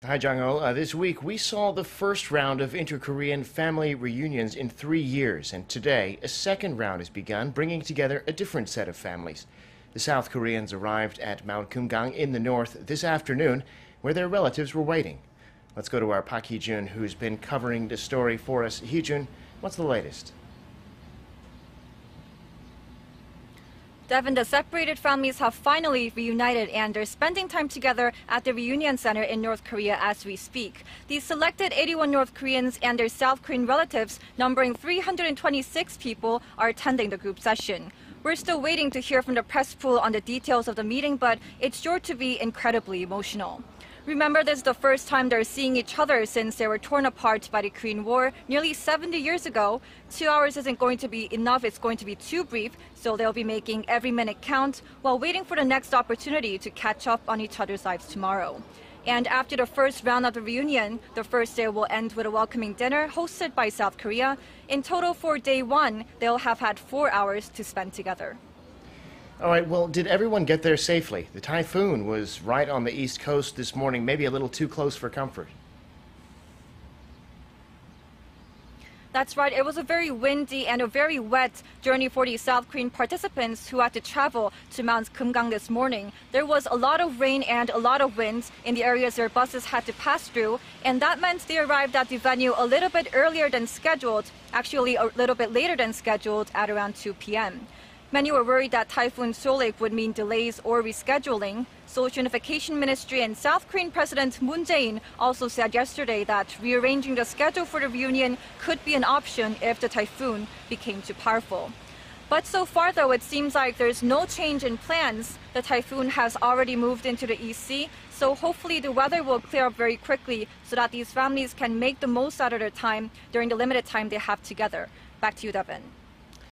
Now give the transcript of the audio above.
Hi, Jang-ho. This week, we saw the first round of inter-Korean family reunions in 3 years, and today, a second round has begun, bringing together a different set of families. The South Koreans arrived at Mount Kumgang in the north this afternoon, where their relatives were waiting. Let's go to our Park Hee-jun, who's been covering the story for us. Hee-jun, what's the latest? Devin, the separated families have finally reunited and they're spending time together at the reunion center in North Korea as we speak. These selected 81 North Koreans and their South Korean relatives, numbering 326 people, are attending the group session. We're still waiting to hear from the press pool on the details of the meeting, but it's sure to be incredibly emotional. Remember, this is the first time they're seeing each other since they were torn apart by the Korean War nearly 70 years ago. 2 hours isn't going to be enough, it's going to be too brief, so they'll be making every minute count while waiting for the next opportunity to catch up on each other's lives tomorrow. And after the first round of the reunion, the first day will end with a welcoming dinner hosted by South Korea. In total, for day one, they'll have had 4 hours to spend together. All right, well, did everyone get there safely? The typhoon was right on the east coast this morning, maybe a little too close for comfort. That's right. It was a very windy and a very wet journey for the South Korean participants who had to travel to Mount Kumgang this morning. There was a lot of rain and a lot of wind in the areas their buses had to pass through, and that meant they arrived at the venue a little bit earlier than scheduled, actually a little bit later than scheduled at around 2 p.m. Many were worried that Typhoon Solik would mean delays or rescheduling. Social Unification Ministry and South Korean President Moon Jae-in also said yesterday that rearranging the schedule for the reunion could be an option if the typhoon became too powerful. But so far, though, it seems like there's no change in plans. The typhoon has already moved into the East Sea, so hopefully the weather will clear up very quickly so that these families can make the most out of their time during the limited time they have together. Back to you, Devin.